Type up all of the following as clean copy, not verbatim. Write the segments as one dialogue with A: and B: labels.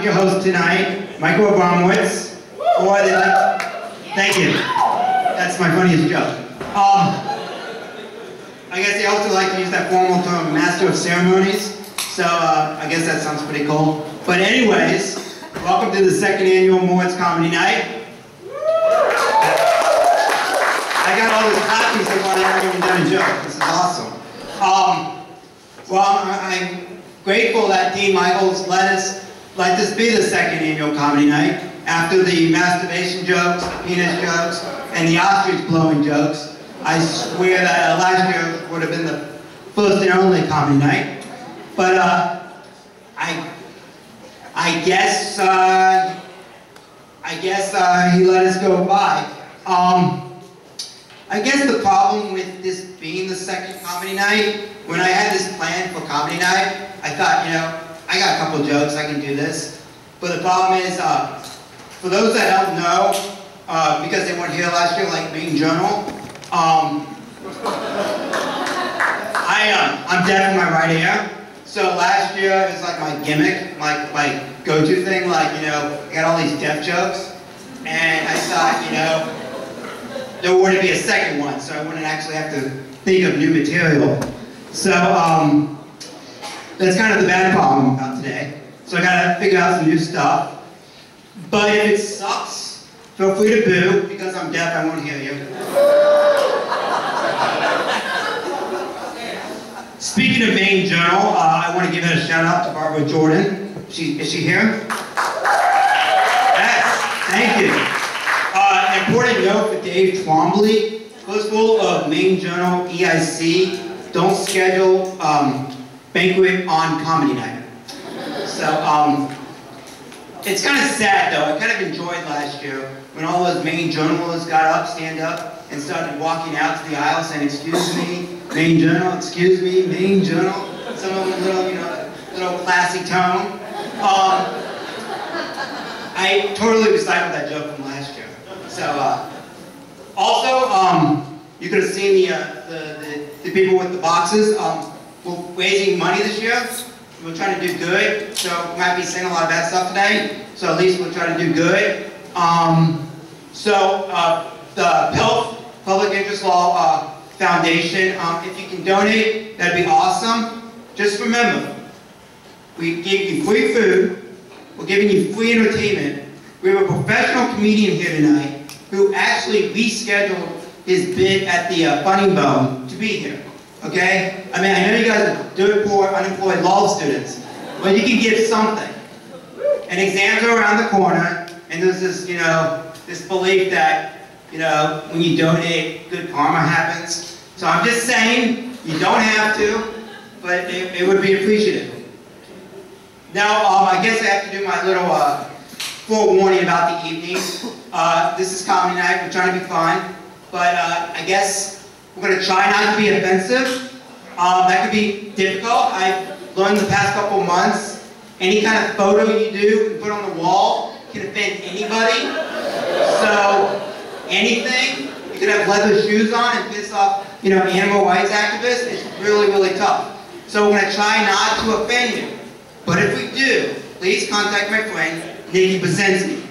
A: your host tonight, Moritz. Or they like, thank you. That's my funniest joke. I guess they also like to use that formal term, Master of Ceremonies. So I guess that sounds pretty cool. But anyways, welcome to the second annual Moritz Comedy Night. I got all these copies of what I haven't even done a joke. This is awesome. Well, I'm grateful that Dean Michaels let this be the second annual comedy night after the masturbation jokes, the penis jokes, and the ostrich blowing jokes. I swear that last year would have been the first and only comedy night. But I guess he let us go by. I guess the problem with this being the second comedy night, when I had this plan for comedy night, I thought, you know, I got a couple jokes, I can do this. But the problem is, for those that don't know, because they weren't here last year, like Main Journal, I'm deaf in my right ear. So last year, it was like my gimmick, my go-to thing, like, you know, I got all these deaf jokes. And I thought, you know, there wouldn't be a second one, so I wouldn't actually have to think of new material. So, that's kind of the bad problem about today. So I gotta figure out some new stuff. But if it sucks, feel free to boo, because I'm deaf, I won't hear you. Speaking of Main Journal, I want to give a shout out to Barbara Jordan. Is she here? Yes, thank you. An important note for Dave Twombly. First rule of Main Journal EIC, don't schedule banquet on comedy night. So, it's kind of sad though. I kind of enjoyed last year when all those Main journalists got up, stand up, and started walking out to the aisle saying, "Excuse me, Main Journal, excuse me, Main Journal." Some of them little, you know, little classy tone. I totally recycled that joke from last year. So, also, you could have seen the people with the boxes. We're raising money this year. We're trying to do good, so we might be saying a lot of bad stuff today, so at least we'll try to do good. The PILF, Public Interest Law Foundation, if you can donate, that'd be awesome. Just remember, we gave you free food, we're giving you free entertainment. We have a professional comedian here tonight who actually rescheduled his bid at the Funny Bone to be here. Okay? I mean, I know you guys are dirt poor, unemployed law students, but you can give something. And exams are around the corner, and there's this, you know, this belief that, you know, when you donate, good karma happens. So I'm just saying, you don't have to, but it would be appreciative. Now, I guess I have to do my little forewarning about the evening. This is comedy night, we're trying to be fun, but I guess we're going to try not to be offensive. That could be difficult. I've learned the past couple months, any kind of photo you do and put on the wall can offend anybody. So, anything, you could have leather shoes on and piss off, you know, animal rights activists. It's really, really tough. So we're going to try not to offend you. But if we do, please contact my friend, Nikki Basinski.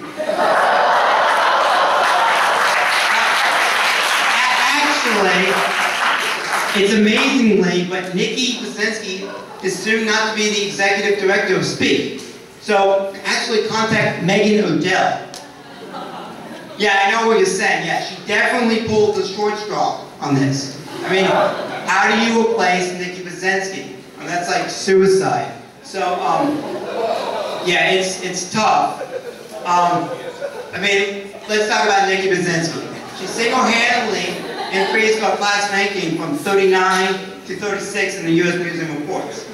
A: Actually, it's amazingly, but Nikki Basinski is soon not to be the executive director of Speak. So actually contact Megan Odell. Yeah, I know what you're saying. Yeah, she definitely pulled the short straw on this. I mean, how do you replace Nikki Basinski? I mean, that's like suicide. So, yeah, it's tough. I mean, let's talk about Nikki Basinski. She single-handedly increased our class ranking from 39 to 36 in the U.S. News and Reports.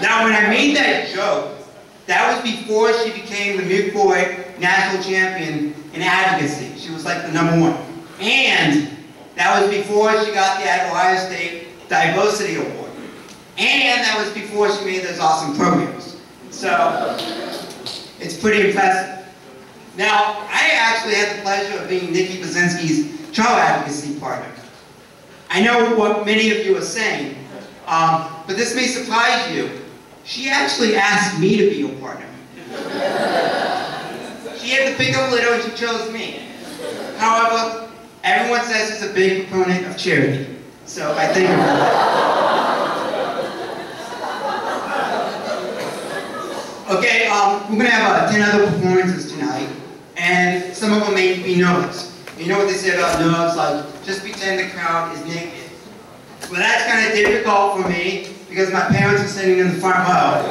A: Now, when I made that joke, that was before she became the Newport national champion in advocacy. She was like the #1. And that was before she got the Ohio State Diversity Award. And that was before she made those awesome programs. So, it's pretty impressive. Now, I actually had the pleasure of being Nikki Basinski's child advocacy partner. I know what many of you are saying, but this may surprise you. She actually asked me to be a partner. She had to pick up Little and she chose me. However, everyone says she's a big proponent of charity. So I think of her. Okay, we're going to have 10 other performances tonight. And some of them may be nerves. You know what they say about nerves? Like, just pretend the crowd is naked. Well, that's kind of difficult for me because my parents are sitting in the front row.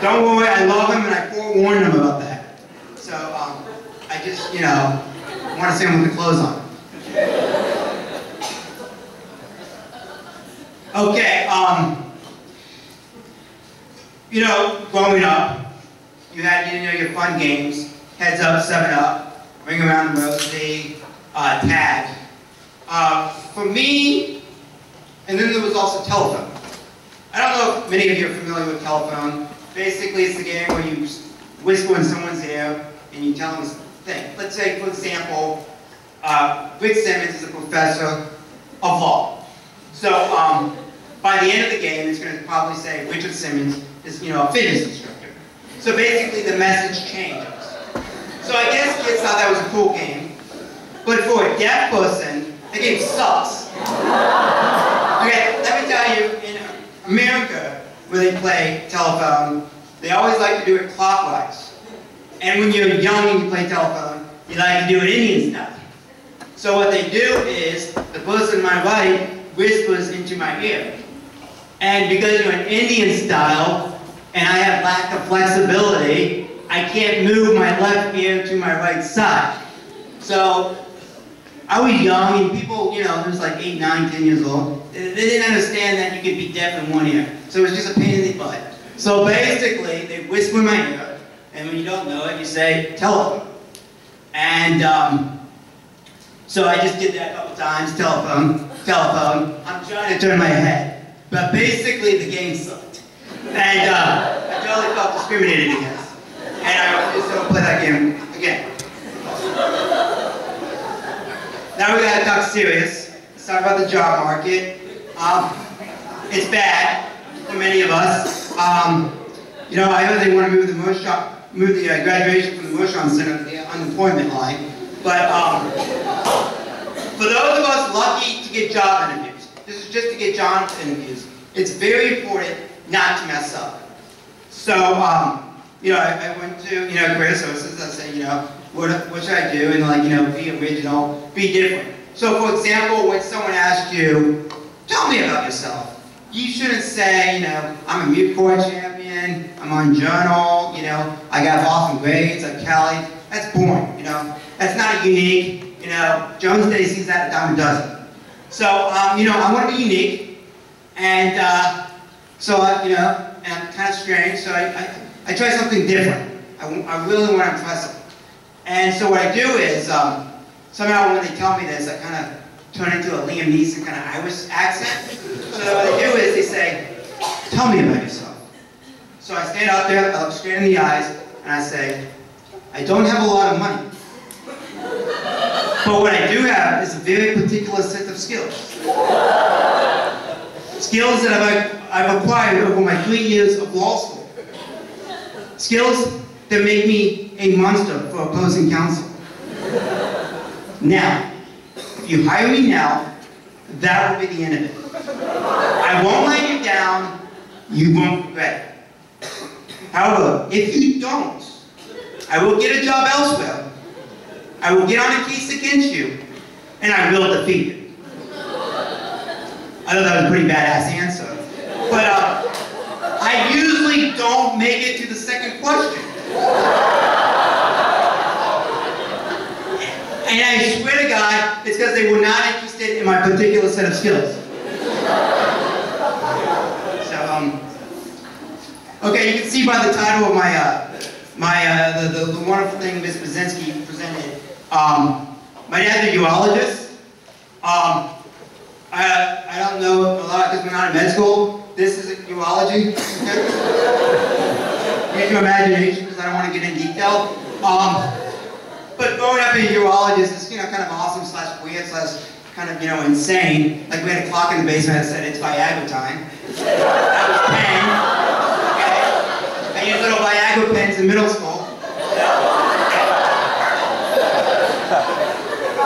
A: Don't worry, I love them and I forewarned them about that. So, I just, you know, want to see them with the clothes on. Okay, you know, growing up, you had, you know, your fun games, Heads Up, 7 Up, Ring Around the Rosie, Tag. For me, and then there was also telephone. I don't know if many of you are familiar with telephone. Basically, it's the game where you whisper in someone's ear and you tell them a thing. Let's say, for example, Rick Simmons is a professor of law. So, by the end of the game, it's going to probably say Richard Simmons is, you know, a fitness instructor. So basically, the message changes. So I guess kids thought that was a cool game. But for a deaf person, the game sucks. Okay, let me tell you, in America, where they play telephone, they always like to do it clockwise. And when you're young and you play telephone, you like to do it Indian style. So what they do is, the person on my right whispers into my ear. And because you're an Indian style, and I have lack of flexibility, I can't move my left ear to my right side. So, I was young, and people, you know, it was like 8, 9, 10 years old. They didn't understand that you could be deaf in one ear. So it was just a pain in the butt. So basically, they whisper in my ear, and when you don't know it, you say, telephone. And so I just did that a couple times, telephone, telephone. I'm trying to turn my head. But basically, the game sucked. And I totally felt discriminated against. And I just don't play that game again. Now we gotta talk serious. Let's talk about the job market. It's bad for many of us. You know, I heard they want to move the graduation from the Moshon Center to the unemployment line. But for those of us lucky to get job interviews, this is just to get job interviews, it's very important not to mess up. So, you know, I went to, you know, career services. I said, you know, what should I do? And like, you know, be original, be different. So, for example, when someone asks you, tell me about yourself, you shouldn't say, you know, I'm a mute court champion, I'm on journal, you know, I got awesome grades at Cali. That's boring, you know. That's not unique. You know, Jones Day sees that a dime a dozen. So, you know, I want to be unique. And so, you know, and I'm kind of strange, so I try something different. I really want to impress them. And so what I do is, somehow when they tell me this, I kind of turn into a Liam Neeson kind of Irish accent. So what they do is they say, tell me about yourself. So I stand out there, I look straight in the eyes, and I say, I don't have a lot of money. But what I do have is a very particular set of skills. Skills that I've acquired over my 3 years of law school. Skills that make me a monster for opposing counsel. Now, if you hire me now, that will be the end of it. I won't let you down, you won't regret it. However, if you don't, I will get a job elsewhere, I will get on a case against you, and I will defeat you. I thought that was a pretty badass answer. But I usually don't make it to the second question. And I swear to God, it's because they were not interested in my particular set of skills. So, okay, you can see by the title of my, the wonderful thing Ms. Brzezinski presented. My dad's a urologist. I don't know a lot because we're not in med school. This is urology. Okay? Use your imagination because I don't want to get in detail. But growing up a urologist is, you know, kind of awesome / weird / kind of, you know, insane. Like we had a clock in the basement that said it's Viagra time. That was 10. Okay? I used little Viagra pens in middle school.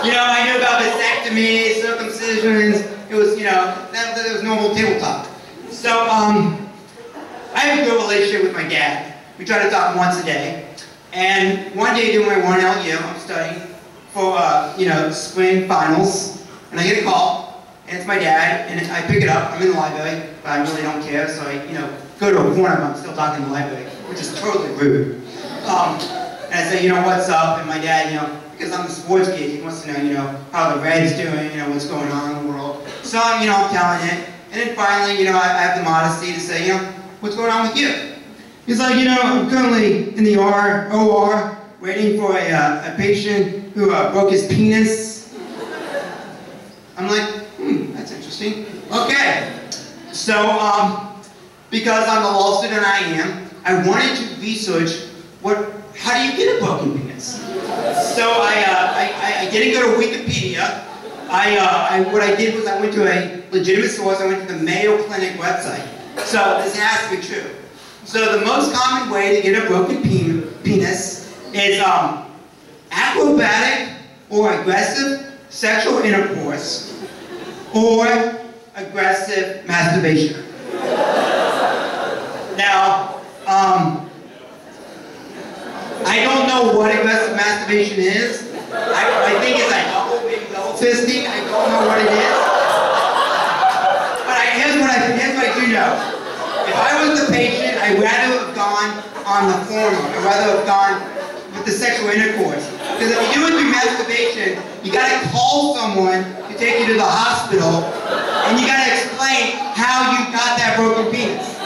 A: You know, I knew about vasectomies, circumcisions. It was, you know, that was normal table talk. So, I have a good relationship with my dad. We try to talk once a day. And one day during my 1L year, I'm studying for, you know, spring finals. And I get a call, and it's my dad, and I pick it up. I'm in the library, but I really don't care. So I, you know, go to a corner, but I'm still talking in the library, which is totally rude. And I say, you know, what's up? And my dad, you know, because I'm the sports kid, he wants to know, you know, how the Reds doing, you know, what's going on in the world. So, you know, I'm telling it. And then finally, you know, I have the modesty to say, you know, what's going on with you? He's like, you know, I'm currently in the OR waiting for a patient who broke his penis. I'm like, that's interesting. Okay. So, because I'm the law student I am, I wanted to research how do you get a broken penis? So I didn't go to Wikipedia. What I did was I went to a legitimate source. I went to the Mayo Clinic website. So this has to be true. So the most common way to get a broken penis is acrobatic or aggressive sexual intercourse or aggressive masturbation. Now, I don't know what aggressive masturbation is. I think it's like double fisting. I don't know what it is. But here's what I do know. If I was the patient, I'd rather have gone on the former. I'd rather have gone with the sexual intercourse. Because if you do it through masturbation, you gotta call someone to take you to the hospital, and you gotta explain how you got that broken penis.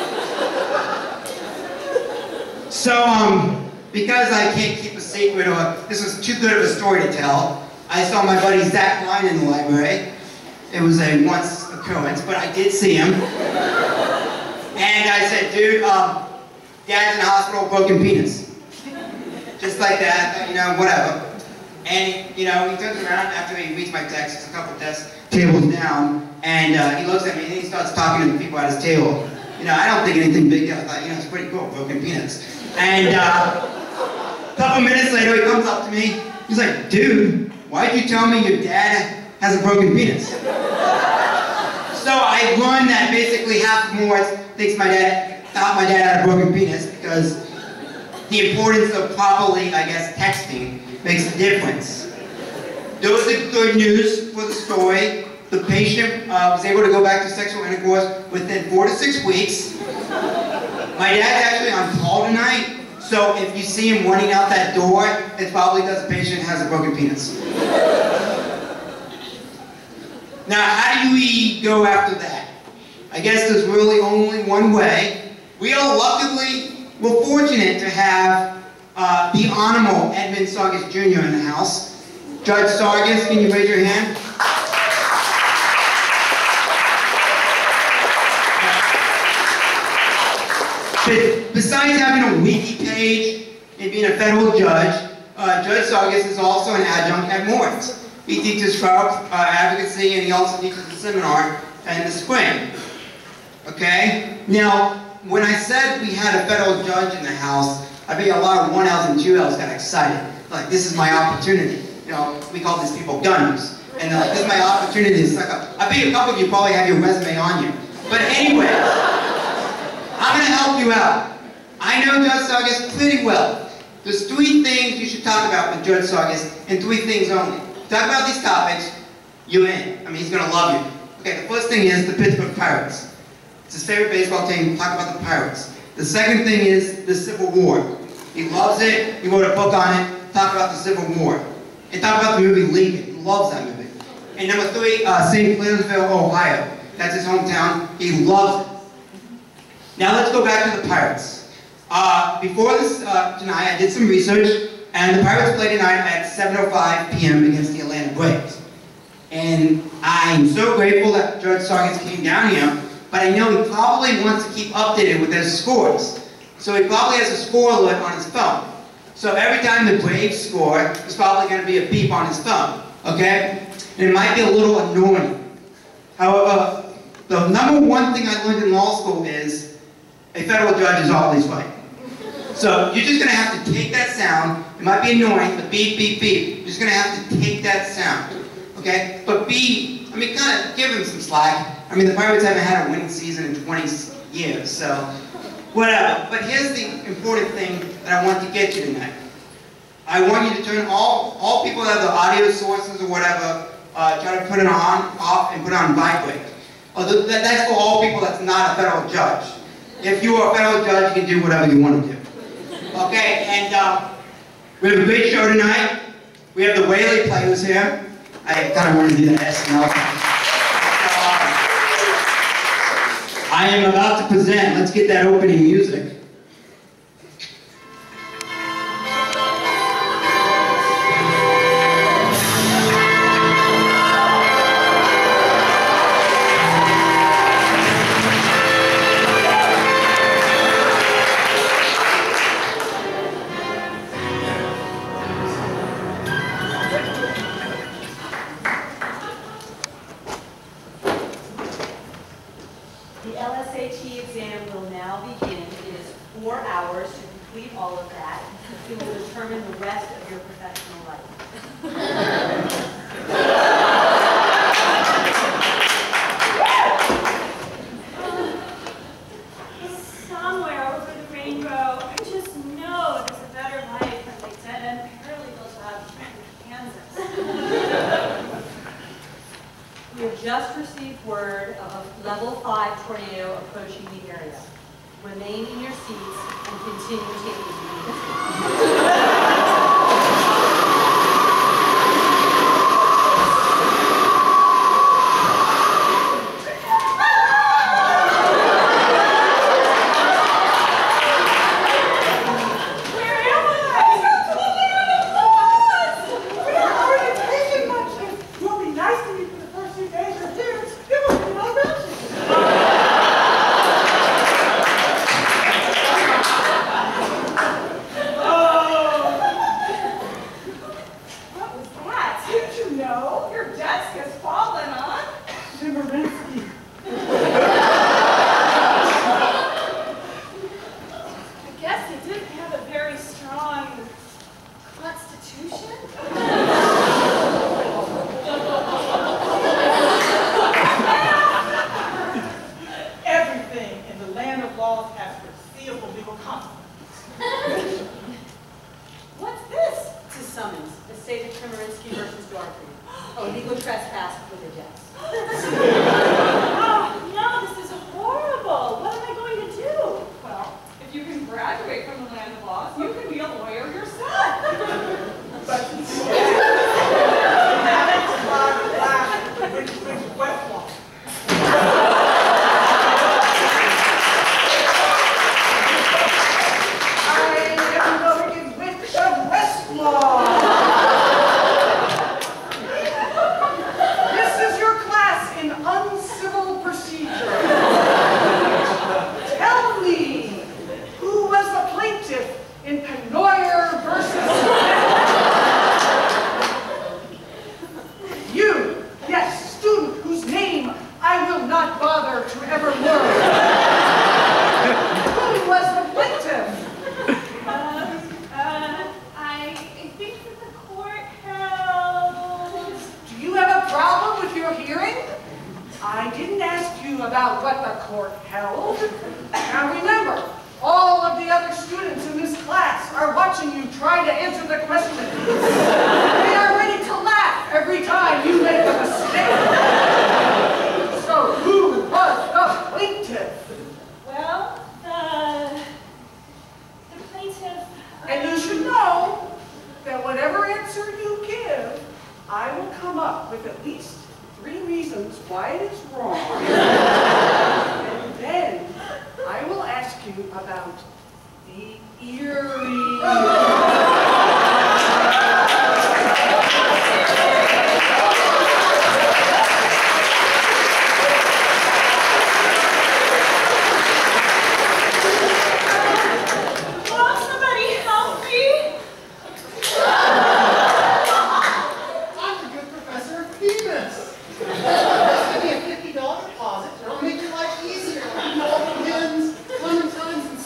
A: So, because I can't keep a secret, or this was too good of a story to tell, I saw my buddy Zach Klein in the library. It was a once occurrence, but I did see him. And I said, dude, Dad's in the hospital, broken penis. Just like that, you know, whatever. And, you know, he turns around after he reads my text, it's a couple desk tables down, and he looks at me and he starts talking to the people at his table. You know, I don't think anything big deal. I thought, you know, it's pretty cool, broken penis. And a couple minutes later, he comes up to me. He's like, dude, why'd you tell me your dad has a broken penis? So I learned that basically half of Moritz thinks thought my dad had a broken penis because the importance of properly, I guess, texting makes a difference. There was the good news for the story. The patient was able to go back to sexual intercourse within 4 to 6 weeks. My dad's actually on call tonight, so if you see him running out that door, it's probably because the patient has a broken penis. Now, how do we go after that? I guess there's really only one way. We are we're fortunate to have the Honorable Edmund Sargis Jr. in the house. Judge Sargis, can you raise your hand? Besides having a wiki page and being a federal judge, Judge Sargis is also an adjunct at Moritz. He teaches trial advocacy, and he also teaches a seminar in the spring. Okay? Now, when I said we had a federal judge in the house, I bet a lot of 1Ls and 2Ls got excited. Like, this is my opportunity. You know, we call these people gunners. And they're like, this is my opportunity to suck up. I bet a couple of you probably have your resume on you. But anyway, I'm going to help you out. I know Judge Sargis pretty well. There's 3 things you should talk about with Judge Sargis, and 3 things only. Talk about these topics, you're in. I mean, he's going to love you. Okay, the first thing is the Pittsburgh Pirates. It's his favorite baseball team. Talk about the Pirates. The second thing is the Civil War. He loves it. He wrote a book on it. Talk about the Civil War. And talk about the movie Lincoln. He loves that movie. And number 3, St. Clairsville, Ohio. That's his hometown. He loves it. Now let's go back to the Pirates. Before this tonight, I did some research, and the Pirates play tonight at 7:05 p.m. against the Atlanta Braves. And I'm so grateful that Judge Sargis came down here, but I know he probably wants to keep updated with their scores. So he probably has a score alert on his phone. So every time the Braves score, there's probably going to be a beep on his phone, okay? And it might be a little annoying. However, the number 1 thing I learned in law school is a federal judge is always right. So you're just going to have to take that sound and It might be annoying, but beep, beep, beep. You're just going to have to take that sound. Okay? But beep, I mean, kind of give him some slack. I mean, the Pirates haven't had a winning season in 20 years, so whatever. But here's the important thing that I want to get you tonight. I want you to turn all people that have the audio sources or whatever, try to put it on, off, and put it on vibrate. That's for all people that's not a federal judge. If you are a federal judge, you can do whatever you want to do. Okay, and we have a great show tonight. We have the Whaley players here. I kind of want to do the SNL thing. I am about to present. Let's get that opening music.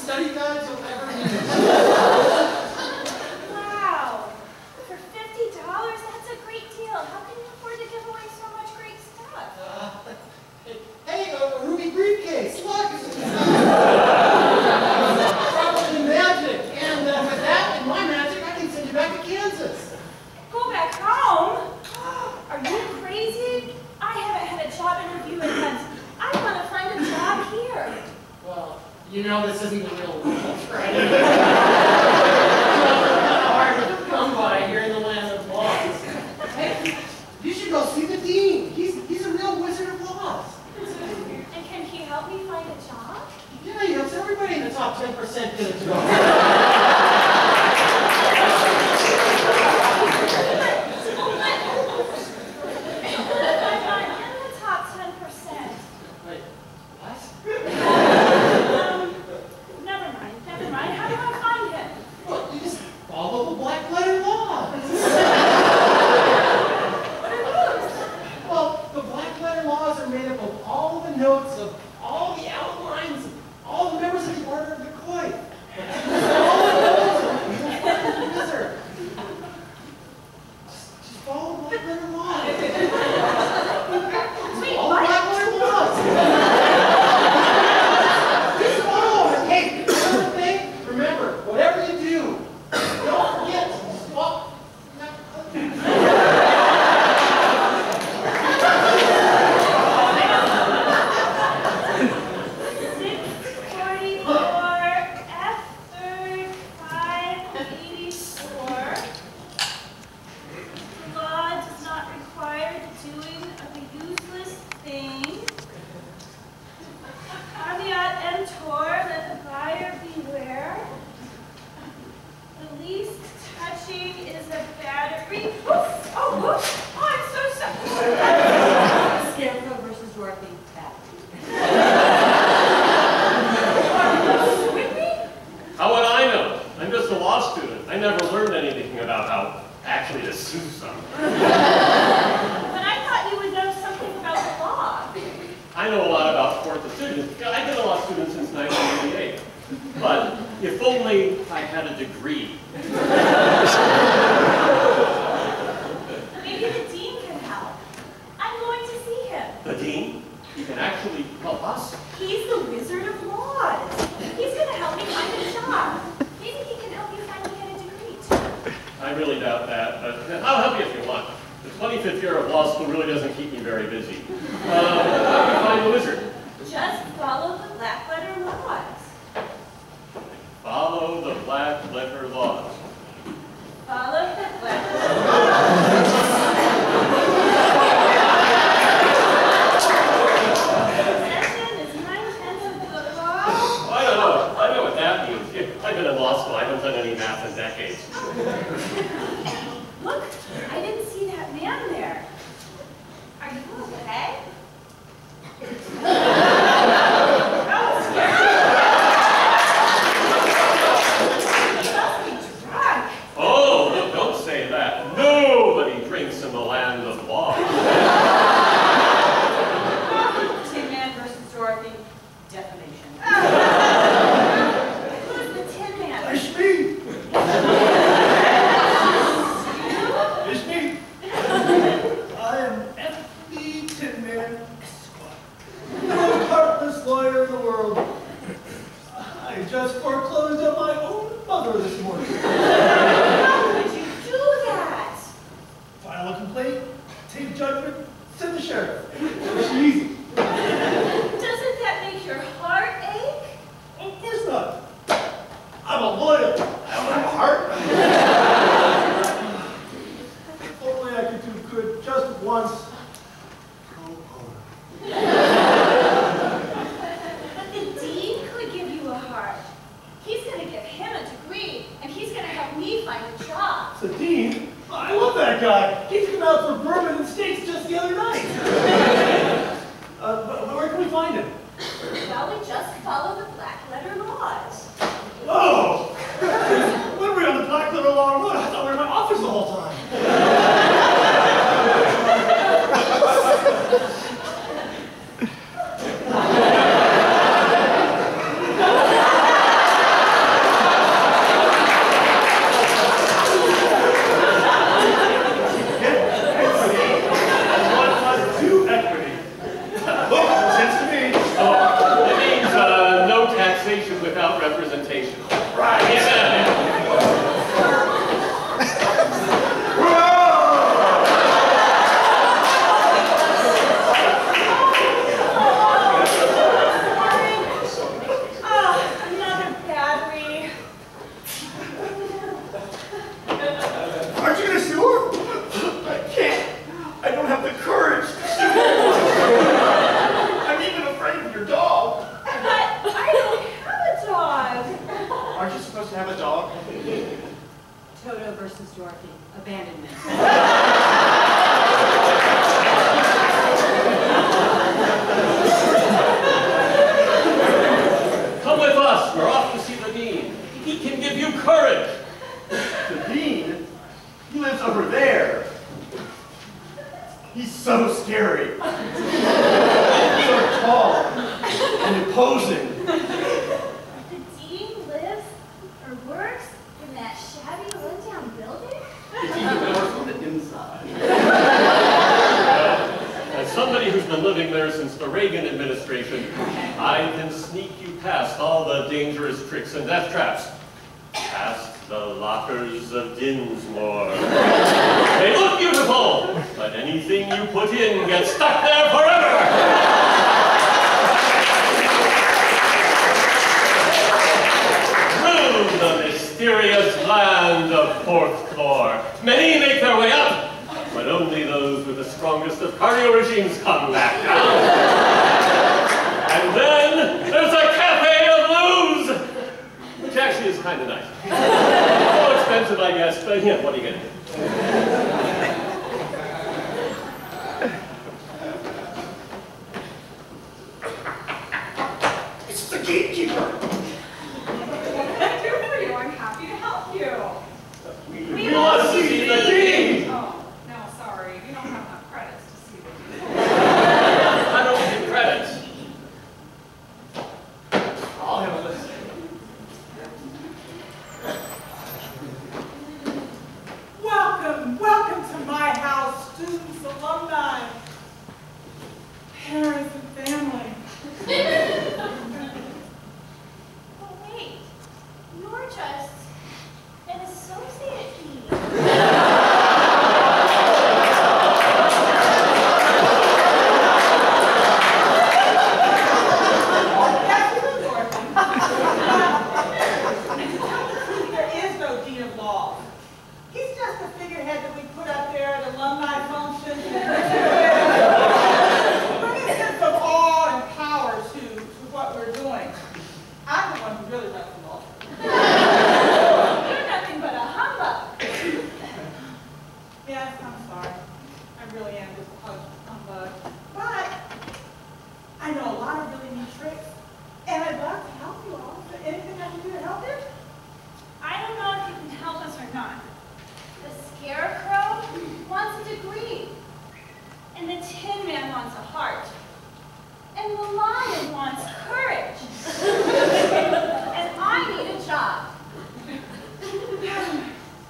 B: Study guides you'll ever need. know this isn't the real world, right? It's kind of hard to come by here in the land of laws. Hey, you should go see the dean. He's a real wizard of laws.
C: And can he help me find a job?
B: Yeah, he helps everybody in the top 10% get a job.
D: Without representation. Right. Yeah. He's so scary. So tall and imposing.
C: The dean lives or works in that shabby rundown building?
D: Even more from the inside.
E: As somebody who's been living there since the Reagan administration, I can sneak you past all the dangerous tricks and death traps. Past the lockers of Dinsmore. They look beautiful, but anything you put in gets stuck there forever! Through the mysterious land of fourth floor, many make their way up, but only those with the strongest of cardio regimes come back down. And then there's a cafe of lose, which actually is kind of nice. So expensive, I guess, but yeah, what are you gonna do?
D: It's the gatekeeper.
F: I'm happy to help you.
E: We want to see the dean!
F: Oh, no, sorry. You don't have enough credits to see the dean.
E: I don't give credits.
D: I'll handle this.
B: Welcome to my house, students, alumni, parents, and family.
C: Oh wait, you're just an associate dean.
B: That's true, Dorothy. There is no dean of law. He's just a figurehead that we put up there at alumni functions. Bring a sense of awe and power to what we're doing. I'm the one who really runs the law.
C: You're nothing but a humbug.
B: Yes, I'm sorry. I really am just a humbug. But I know a lot of really neat tricks. And I'd love to help you all. Is there anything I can do to help you?
C: I don't know if you can help us or not. The Scarecrow wants a degree. And the Tin Man wants a heart. And the Lion wants courage. And I need a job.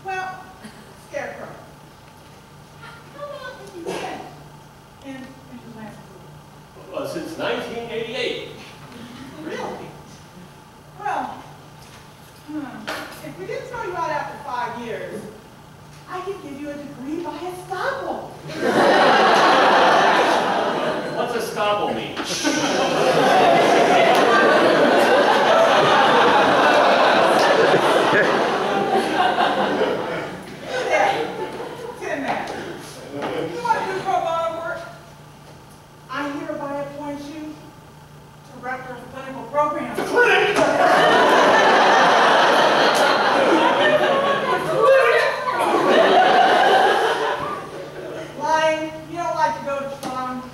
B: Well, Scarecrow.
C: How about if you can?
B: And your last
E: Well, since 1988.
B: Really? Well, if we didn't throw you out after 5 years, I could give you a degree by estoppel.
E: What's a scobble mean?
B: Tin Man. You want to do pro bono work? I hereby appoint you Director of Clinical Programs. Lion, you don't like to go to prom.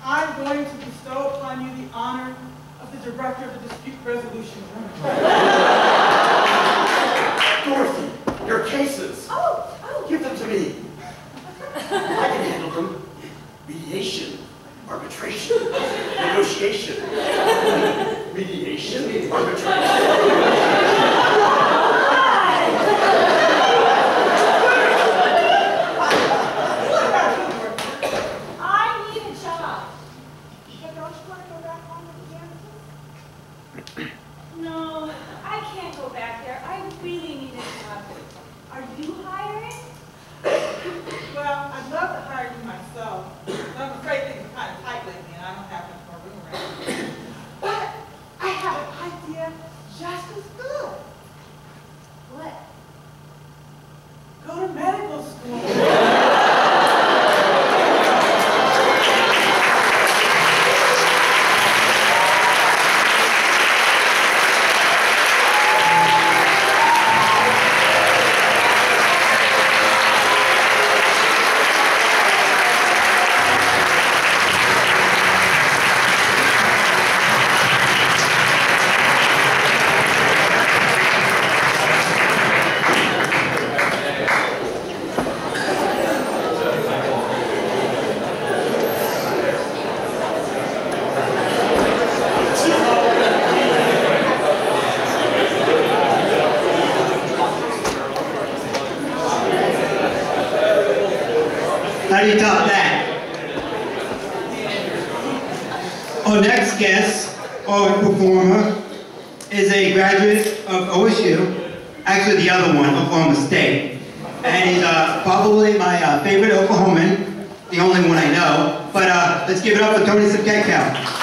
B: I'm going to bestow upon you the honor of the Director of the Dispute Resolution Room.
D: Dorothy, your cases.
B: Oh.
D: Give them to me. I can handle them. Mediation, arbitration, negotiation. Mediation, arbitration.
B: What about you, Dorothy?
C: I need a job.
B: But don't you want to go back home with the Janitors?
C: No, I can't go back there. I really need a job. Are you hiring?
B: Well, I'd love to hire you myself. But I'm afraid things are kind of tight lately and I don't have much more room around. But I have an idea just as good.
A: How do you top that? Our next guest, or performer, is a graduate of OSU, actually the other one, Oklahoma State. And he's probably my favorite Oklahoman, the only one I know. But let's give it up for Tony Sipkekau.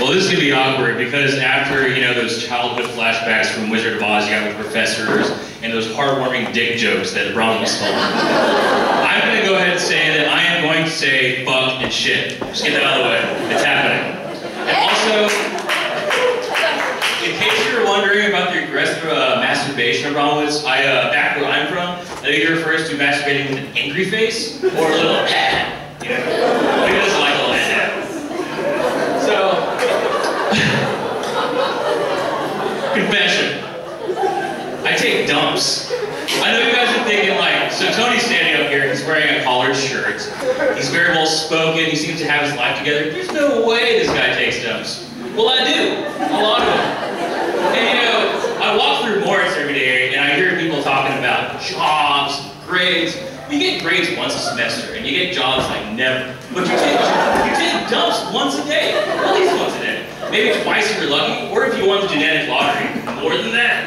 G: Well, this is going to be awkward because after, you know, those childhood flashbacks from Wizard of Oz you got with professors and those heartwarming dick jokes that Romulus told, I'm going to go ahead and say that I am going to say fuck and shit. Just get that out of the way. It's happening. And also, in case you're wondering about the aggressive masturbation of Romulus, back where I'm from, I think it refers to masturbating with an angry face or a little you know, he doesn't like a little So, confession. I take dumps. I know you guys are thinking like, so Tony's standing up here, he's wearing a collared shirt. He's very well spoken, he seems to have his life together. There's no way this guy takes dumps. Well, I do. A lot of them. And you know, I walk through Moritz every day and I hear people talking about jobs, grades. You get grades once a semester and you get jobs like never. But you take dumps once a day, at least once a day. Maybe twice if you're lucky, or if you won the genetic lottery, more than that.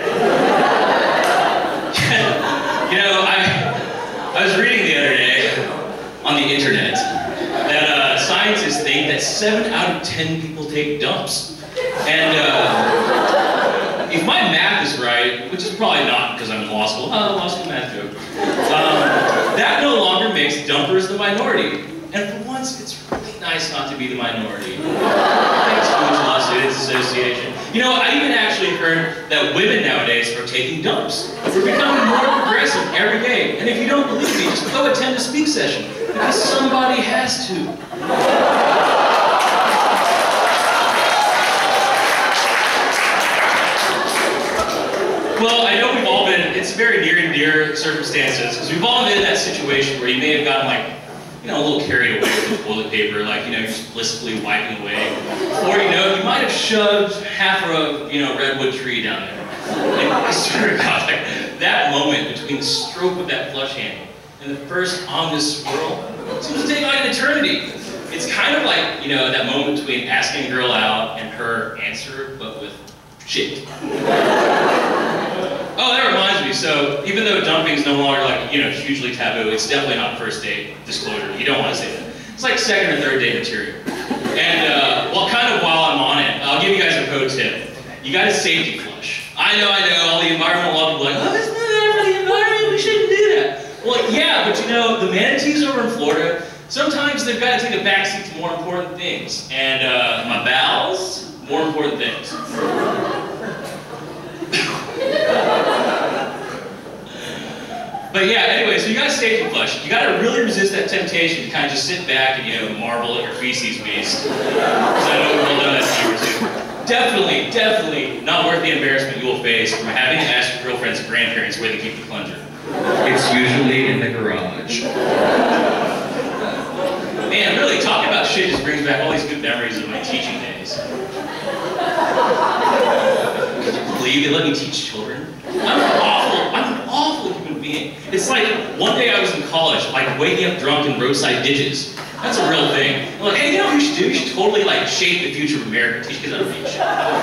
G: You know, I was reading the other day on the internet that scientists think that 7 out of 10 people take dumps. And if my math is right, which is probably not because I'm in law school, law school math joke, that no longer makes dumpers the minority. And for once, it's really nice not to be the minority. Thanks, Law Students Association. You know, I even actually heard that women nowadays are taking dumps. We're becoming more progressive every day. And if you don't believe me, just go attend a speak session, because somebody has to. Well, I know we've all been, it's very near and dear circumstances, because we've all been in that situation where you may have gotten like, you know, a little carried away with toilet paper, like, you know, you're just blissfully wiping away. Or, you know, you might have shoved half of a, you know, redwood tree down there. And I swear to God, like, that moment between the stroke of that flush handle and the first ominous swirl seems to take like an eternity. It's kind of like, you know, that moment between asking a girl out and her answer, but with shit. Oh, that reminds me, so even though dumping is no longer like, you know, hugely taboo, it's definitely not first date disclosure. You don't want to say that. It's like second or third date material. And, well, kind of while I'm on it, I'll give you guys a pro tip. You got to safety flush. I know, all the environmental law people are like, oh, it's not there for the environment, we shouldn't do that. Well, yeah, but you know, the manatees over in Florida, sometimes they've got to take a backseat to more important things. And my bowels, more important things. But yeah, anyway, so you gotta safety flush. You gotta really resist that temptation to kind of just sit back and, you know, marvel at your feces beast. Because I know we've all done that to you or two. Definitely not worth the embarrassment you will face from having to ask your girlfriend's grandparents where they keep the plunger. It's usually in the garage. Man, really, talking about shit just brings back all these good memories of my teaching days. Could you believe they let me teach children? I'm an awful human being. It's like, one day I was in college, like waking up drunk in roadside ditches. That's a real thing. I'm like, hey, you know what you should do? You should totally like shape the future of America, teach kids how to reach.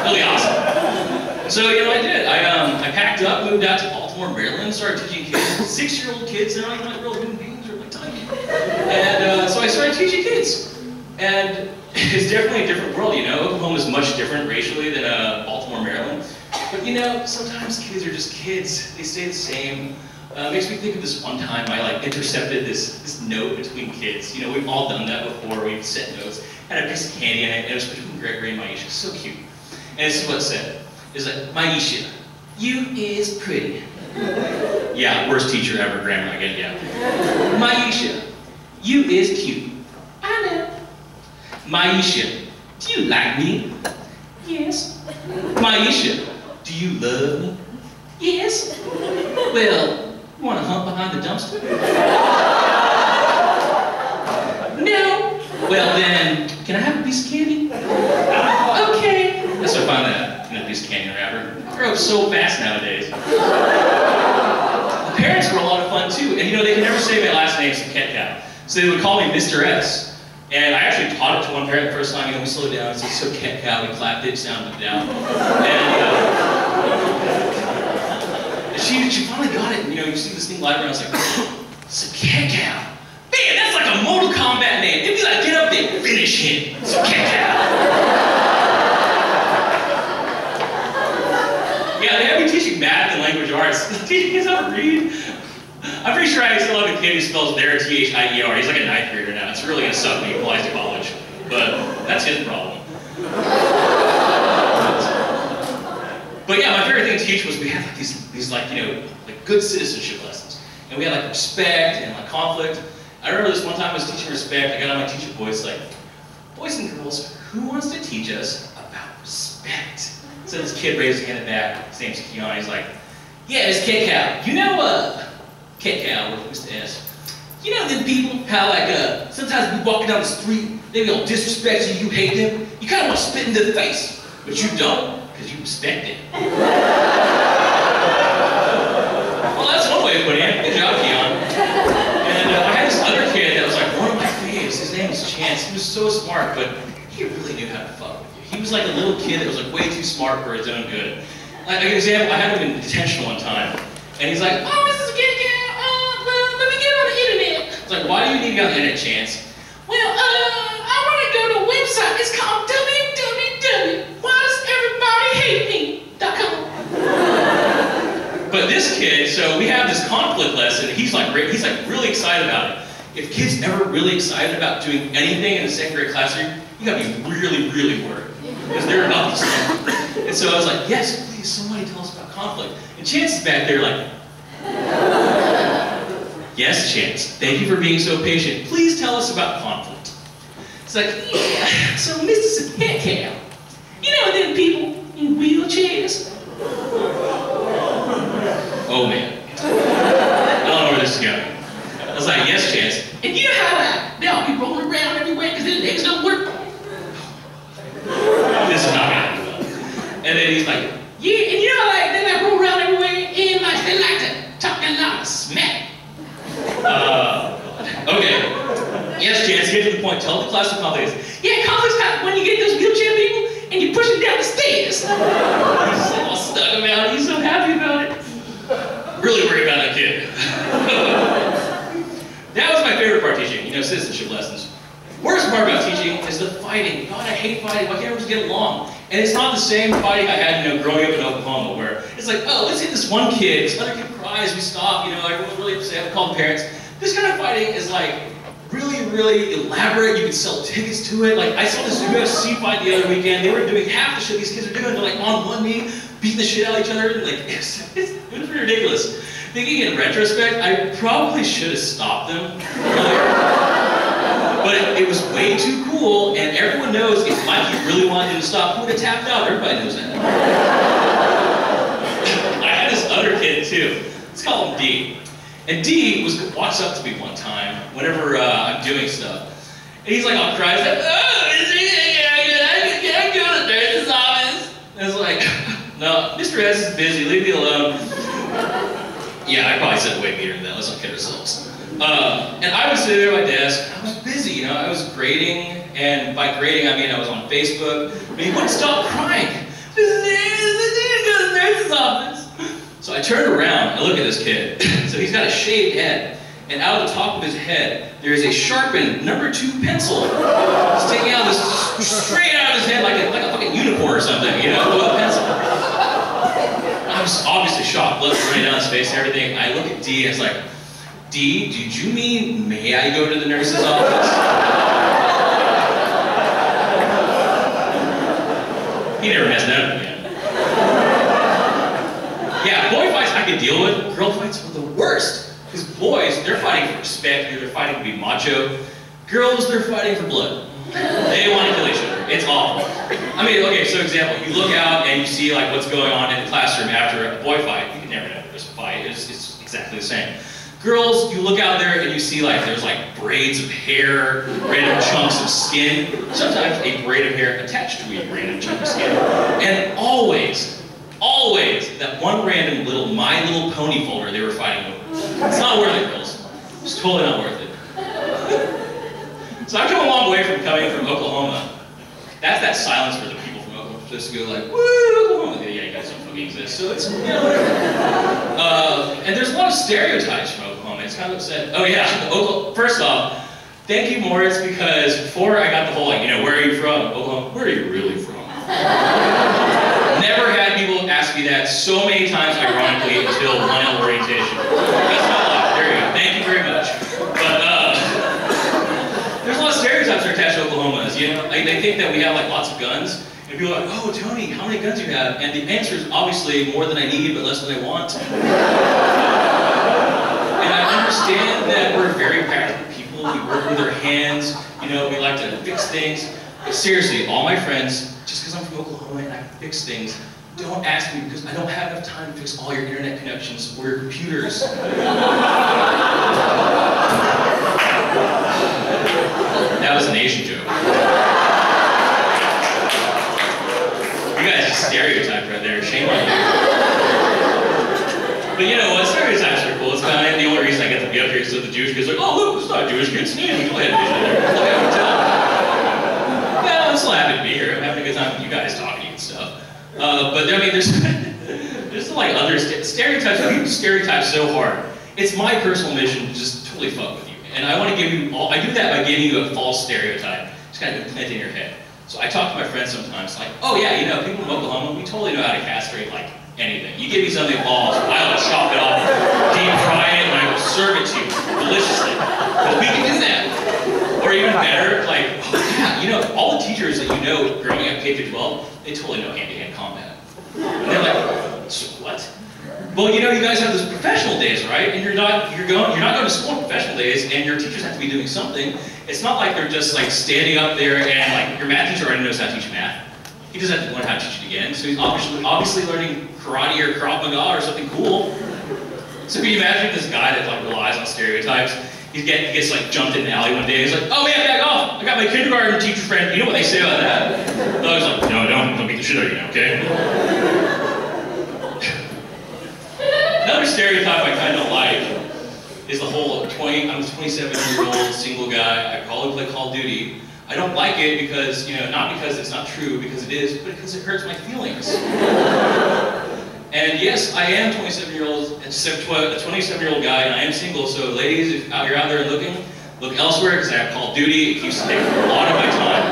G: Really awesome. So, you know, I did. I packed up, moved out to Baltimore, Maryland, started teaching kids, 6-year-old kids, they're not even like real human beings, they're like tiny. And so I started teaching kids. And it's definitely a different world, you know. Oklahoma is much different racially than Baltimore, Maryland. But you know, sometimes kids are just kids. They stay the same. Makes me think of this one time I like intercepted this note between kids. You know, we've all done that before. We've sent notes. Had a piece of candy in it, and it was between Gregory and Maisha. So cute. And this is what it said. It's like, Maisha, you is pretty. Yeah, worst teacher ever, grammar again, yeah. Maisha, you is cute. I know. Maisha, do you like me? Yes. Maisha, do you love me? Yes. Well, You want to hump behind the dumpster? No. Well then, can I have a piece of candy? Okay. That's what I found that in a piece of candy wrapper. I grow up so fast nowadays. The parents were a lot of fun too, and you know, they could never say my last name, so cat cow. So they would call me Mr. S. And I actually taught it to one parent the first time, you know, we slowed down, and said, so cat cow, we clapped it, sounded it out. And she finally got it, and you know, you see this thing live, and I was like, so cat cow. Man, that's like a Mortal Kombat name. It'd be like, get up there, finish him. So cat cow. Yeah, they have me teaching math and language arts. Teaching kids how to read. I'm pretty sure I still have a kid who spells there T-H-I-E-R. He's like a 9th grader now. It's really gonna suck when he applies to college. But that's his problem. But yeah, my favorite thing to teach was we had like these like, you know, like good citizenship lessons. And we had like respect and like conflict. I remember this one time I was teaching respect. I got on my teacher voice like, boys and girls, who wants to teach us about respect? So this kid raised his hand in the back. His name's Keon. He's like, yeah, it's Cat Cow. You know, Cat Cow with Mr. S. You know them people, how like, sometimes we walking down the street, they all disrespect you, you hate them. You kind of want to spit in their face, but you don't, because you respect it. Well, that's one way of putting it. Good job, Keon. And I had this other kid that was like one of my faves. His name was Chance. He was so smart, but he really knew how to fuck with you. He was like a little kid that was like way too smart for his own good. Like an example, I had him in detention one time, and he's like, oh, this is a kid, let me get on the internet. It's like, why do you need to get on the internet, Chance? Well, I want to go to a website. It's called www.whydoeseverybody.com. But this kid, so we have this conflict lesson. He's like really excited about it. If kids ever really excited about doing anything in the 2nd grade classroom, you gotta be really, really worried. Because they're about to start. And so I was like, yes, please, somebody tell us about conflict. And Chance is back there like, yes, Chance, thank you for being so patient. Please tell us about conflict. It's like, yeah, so Mr. Cat Cow, you know them people in wheelchairs? Oh man, I don't know where this is going. I was like, yes, Chance. And you know how they all be rolling around everywhere because their legs don't work? This is not gonna do well. And then he's like, yeah, and you know like they like roll around everywhere and like they like to talk a lot of smack. Okay. Yes, Chance, get to the point. Tell the class what conflict is. Yeah, conflict's kind of when you get those wheelchair people and you push them down the stairs. He's like all stuck about it. He's so happy about it. Really worried about that kid. That was my favorite part of teaching, you know, citizenship lessons. Worst part about teaching is the fighting. God, I hate fighting. Why can't we just get along? And it's not the same fighting I had, you know, growing up in Oklahoma, where it's like, oh, let's hit this one kid. This other kid cries, we stop, you know, everyone's really upset, we call the parents. This kind of fighting is like really, really elaborate. You can sell tickets to it. Like, I saw this UFC fight the other weekend. They were doing half the shit these kids are doing. They're like on one knee, beating the shit out of each other. And like, it was pretty ridiculous. Thinking in retrospect, I probably should have stopped them. But it was way too cool, and everyone knows if Mikey really wanted him to stop, he would have tapped out. Everybody knows that. I had this other kid too. Let's call him D. And D walks up to me one time whenever I'm doing stuff. And he's like all cries, like, oh, can I go to the nurse's office? And I was like, no, Mr. S is busy, leave me alone. Yeah, I probably said way meaner than that. Let's not kid ourselves. And I was sitting there at my desk. I was busy, you know. I was grading, and by grading I mean I was on Facebook. But he wouldn't stop crying. Go to the nurse's office. So I turned around. I look at this kid. So he's got a shaved head, and out of the top of his head there is a sharpened #2 pencil sticking out this straight out of his head like a fucking unicorn or something, you know, with a pencil. I was obviously shocked, blood running down his face and everything. I look at D and it's like, D, did you mean, may I go to the nurse's office? He never messed that up again. Yeah, boy fights I could deal with. Girl fights were the worst. Because boys, they're fighting for respect, they're fighting to be macho. Girls, they're fighting for blood. They want to kill each other. It's awful. I mean, okay, so example, you look out and you see like what's going on in the classroom after a boy fight. You can never know if there's a fight. It's exactly the same. Girls, you look out there and you see like there's like braids of hair, random chunks of skin, sometimes a braid of hair attached to a random chunk of skin. And always, that one random little My Little Pony folder they were fighting over. It's not worth it, girls. It's totally not worth it. So I've come a long way from coming from Oklahoma. That's that silence for the people from Oklahoma. Just go like, woo, Oklahoma. Yeah, you guys don't fucking exist. So it's, you know, whatever. And there's a lot of stereotypes from Oklahoma. It's kind of upset. Oh yeah, first off, thank you, Moritz, because before I got the whole, like, you know, where are you from? Oklahoma, where are you really from? Never had people ask me that so many times, ironically, until 1L orientation. That's my life. There you go. Thank you very much. But there's a lot of stereotypes that are attached to Oklahomas. You know, like, they think that we have like lots of guns, and people are like, "Oh, Tony, how many guns do you have?" And the answer is obviously more than I need, but less than I want. And I understand that we're very practical people. We work with our hands. You know, we like to fix things. But seriously, all my friends, just because I'm from Oklahoma and I can fix things, don't ask me because I don't have enough time to fix all your internet connections or your computers. That was an Asian joke. You guys just stereotyped right there. Shame on you. But you know what? Stereotypes are cool. It's kind of the only reason I get to be up here is so the Jewish kids are like, oh look, it's not a Jewish kid, it's an Asian. Go ahead, well, I'm still happy to be here. I'm having a good time with you guys talking and stuff. But I mean, there's like other stereotypes. People stereotype so hard. It's my personal mission to just totally fuck with you. And I want to give you all, I do that by giving you a false stereotype. Just kind of implant in your head. So I talk to my friends sometimes like, oh yeah, you know, people in Oklahoma, we totally know how to castrate like anything. You give me something balls, I will chop it off, deep fry it, and I will serve it to you deliciously. Because we can do that. Or even better, like, oh yeah, you know, all the teachers that you know growing up K through 12, they totally know hand-to-hand combat. And they're like, what? Well, you know, you guys have those professional days, right? And you're not going to school on professional days, and your teachers have to be doing something. It's not like they're just like standing up there and like your math teacher already knows how to teach math. He doesn't have to learn how to teach it again. So he's obviously learning karate or Krav Maga or something cool. So can you imagine this guy that like relies on stereotypes? He gets like jumped in the alley one day. He's like, oh yeah, back off! I got my kindergarten teacher friend. You know what they say about that? The other's like, no, don't beat the shit out of you, okay? Another stereotype I kind of like is the whole I'm a 27-year-old single guy. I probably play Call of Duty. I don't like it because, you know, not because it's not true, because it is, but because it hurts my feelings. And yes, I am 27-year-old, a 27-year-old guy, and I am single, so ladies, if you're out there looking, look elsewhere, because I have Call of Duty. It keeps taking a lot of my time.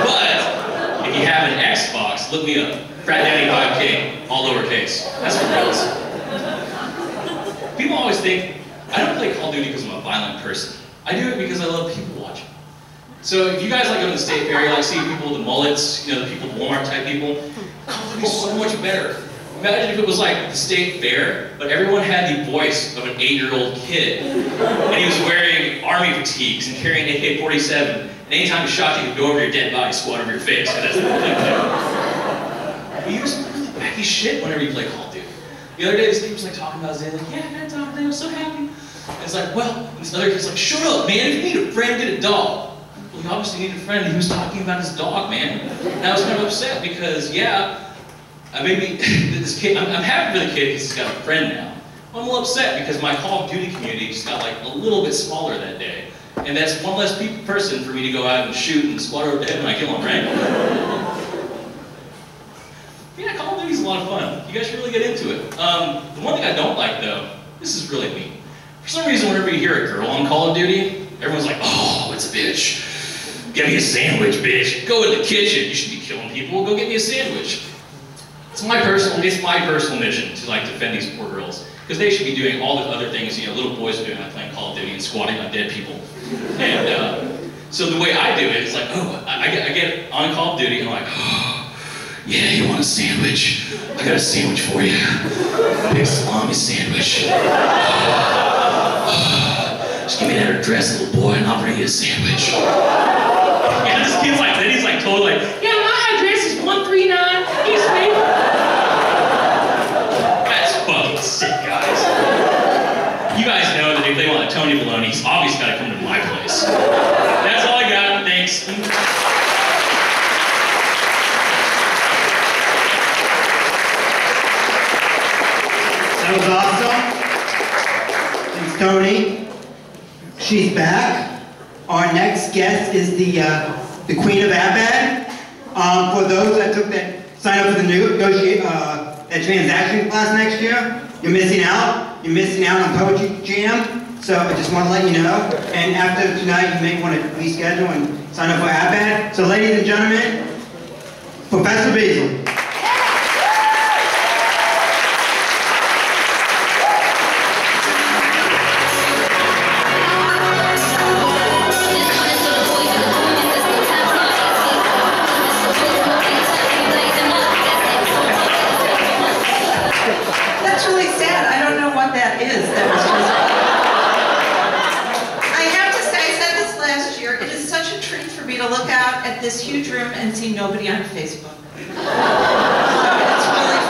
G: But if you have an Xbox, look me up. Frat Daddy 5K, all lowercase. That's for girls. People always think, I don't play Call of Duty because I'm a violent person. I do it because I love people watching. So if you guys like go to the state fair, you like see people with the mullets, you know, the people, Walmart type people, Call of Duty is so much better. Imagine if it was like the state fair, but everyone had the voice of an 8-year-old kid. And he was wearing army fatigues and carrying an AK-47. And anytime he shot you, he'd go over your dead body, squat over your face. And that's the whole thing. But you do some really wacky shit whenever you play Call of Duty. The other day, this kid was like talking about his day, like, yeah, I got a dog today, I was so happy. And it's like, well, and this other kid's like, shut up, man, if you need a friend, get a dog. Well, he obviously needed a friend, and he was talking about his dog, man. And I was kind of upset because, yeah, maybe this kid, I'm happy for the kid because he's got a friend now. I'm a little upset because my Call of Duty community just got like a little bit smaller that day. And that's one less person for me to go out and shoot and squat over the head when I kill him, right? Yeah, Call of Duty's a lot of fun. You guys should really get into it. The one thing I don't like though, this is really mean. For some reason, whenever you hear a girl on Call of Duty, everyone's like, oh, it's a bitch. Get me a sandwich, bitch. Go in the kitchen. You should be killing people. Go get me a sandwich. It's my personal mission to like defend these poor girls. Because they should be doing all the other things, you know, little boys are doing, like playing Call of Duty and squatting on dead people. And so the way I do it is like, oh, I get on Call of Duty and I'm like, oh, yeah, you want a sandwich? I got a sandwich for you. Big salami sandwich. Just give me that address, little boy, and I'll bring you a sandwich. Yeah, this kid's like, then he's like totally like, yeah, my address is 139 East Maple. That's fucking sick, guys. you guys know that if they want a Tony bologna, he's obviously got to come to my place. That's all I got. Thanks.
A: That was awesome. Thanks, Tony. She's back. Our next guest is the Queen of Abad. For those that took that sign up for the that transaction class next year, you're missing out. You're missing out on Poetry Jam. So I just want to let you know. And after tonight, you may want to reschedule and sign up for Abad. So ladies and gentlemen, Professor Beasley.
H: That's really sad. I don't know what that is. That was just... I have to say, I said this last year, it is such a treat for me to look out at this huge room and see nobody on Facebook. It's really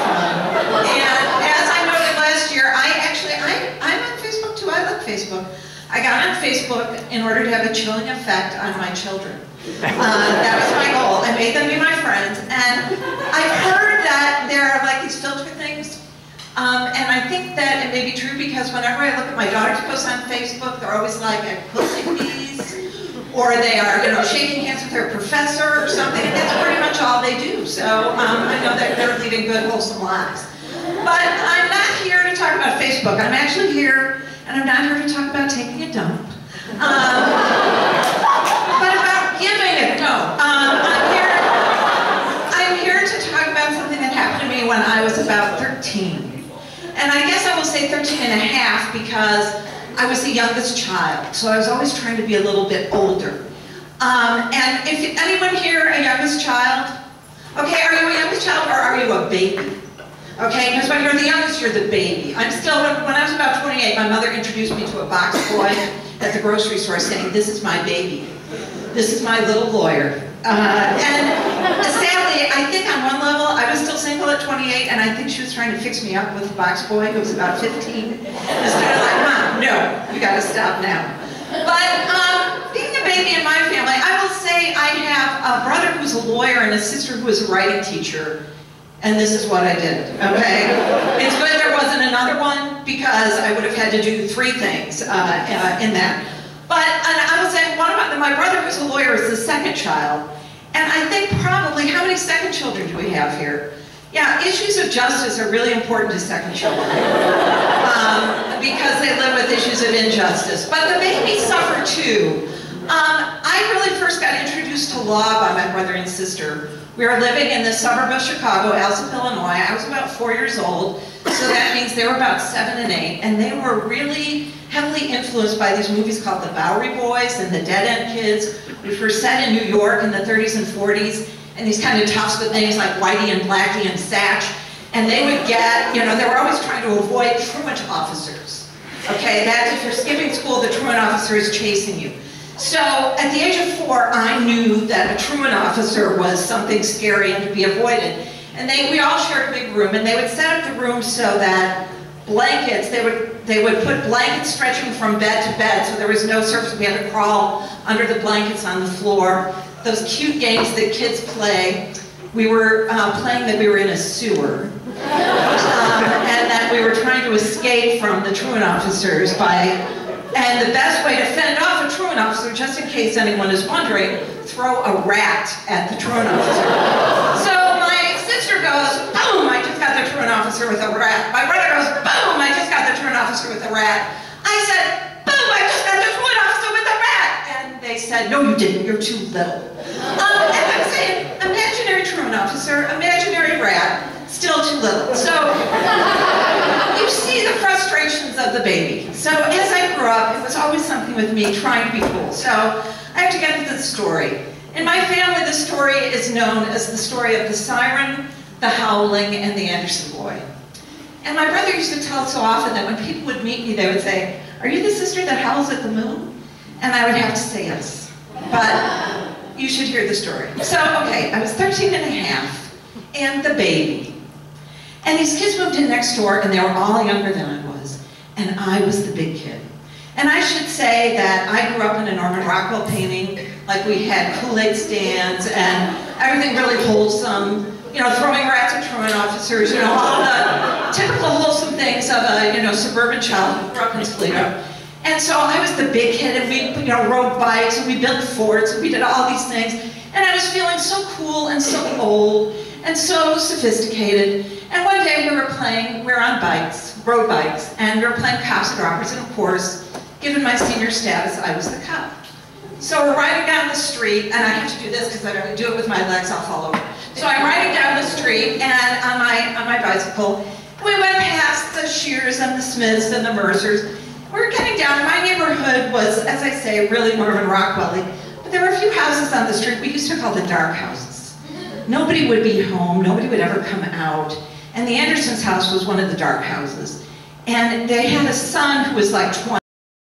H: fun. And as I noted last year, I'm on Facebook too. I like Facebook. I got on Facebook in order to have a chilling effect on my children. That was my goal. I made them be my friends. And I've heard that there are like these filter things. And I think that it may be true because whenever I look at my daughter's posts on Facebook, they're always like at quilting bees, or they are, shaking hands with their professor or something, and that's pretty much all they do. So I know that they're leading good, wholesome lives. But I'm not here to talk about Facebook. I'm actually here, and I'm not here to talk about taking a dump. But about giving it, no. I'm here to talk about something that happened to me when I was about 13. And I guess I will say 13 and a half because I was the youngest child, so I was always trying to be a little bit older. And if anyone here a youngest child? Okay, are you a youngest child or are you a baby? Okay, because when you're the youngest, you're the baby. I'm still, when I was about 28, my mother introduced me to a box boy at the grocery store saying, "This is my baby. This is my little lawyer." And sadly, I think on one level, I was still single at 28, and I think she was trying to fix me up with a box boy who was about 15. Instead of like, "Mom, no, you gotta stop now." But being a baby in my family, I will say I have a brother who's a lawyer and a sister who is a writing teacher, and this is what I did, okay? It's good there wasn't another one, because I would have had to do 3 things in that. But I would say my brother who's a lawyer is the second child. And I think probably, how many second children do we have here? Yeah, issues of justice are really important to second children. Because they live with issues of injustice. But the babies suffer too. I really first got introduced to law by my brother and sister. We were living in the suburb of Chicago, Alsip, Illinois. I was about 4 years old, so that means they were about 7 and 8, and they were really heavily influenced by these movies called The Bowery Boys and The Dead End Kids, which were set in New York in the 30s and 40s, and these kind of toughs with names like Whitey and Blackie and Satch, and they would get, they were always trying to avoid truant officers. Okay, that's if you're skipping school, the truant officer is chasing you. So at the age of 4, I knew that a truant officer was something scary and to be avoided. And we all shared a big room, and they would set up the room so that blankets, they would put blankets stretching from bed to bed, so there was no surface. We had to crawl under the blankets on the floor. Those cute games that kids play. We were playing that we were in a sewer. And that we were trying to escape from the truant officers and the best way to fend off a truant officer, just in case anyone is wondering, throw a rat at the truant officer. So my sister goes, boom, I just got the truant officer with a rat. My brother goes, boom, I just got the truant officer with a rat. I said, boom, I just got the truant officer with a rat. And they said, no, you didn't, you're too little. And I'm saying, imaginary truant officer, imaginary rat, still too little. So you see the frustrations of the baby. So as I grew up, it was always something with me trying to be cool. So I have to get into the story. In my family, the story is known as the story of the siren, the howling, and the Anderson boy. And my brother used to tell so often that when people would meet me, they would say, "Are you the sister that howls at the moon?" And I would have to say yes. But you should hear the story. So, okay, I was 13 and a half, and the baby. And these kids moved in next door, and they were all younger than I was. and I was the big kid. And I should say that I grew up in a Norman Rockwell painting, like we had Kool-Aid stands and everything really wholesome, you know, throwing rats at truant officers, you know, all the typical wholesome things of a, you know, suburban child who grew up in Toledo. And so I was the big kid, and we, you know, rode bikes, and we built forts, and we did all these things. And I was feeling so cool and so old and so sophisticated. And one day we were on bikes, road bikes, and we were playing cops and robbers, and of course, given my senior status, I was the cop. So we're riding down the street, and I have to do this because I'm going to do it with my legs, I'll fall over. So I'm riding down the street and on my bicycle. We went past the Shears and the Smiths and the Mercers. We were getting down. My neighborhood was, as I say, really Norman Rockwell-y. But there were a few houses on the street we used to call the dark houses. Nobody would be home. Nobody would ever come out. And the Andersons' house was one of the dark houses. And they had a son who was like 20.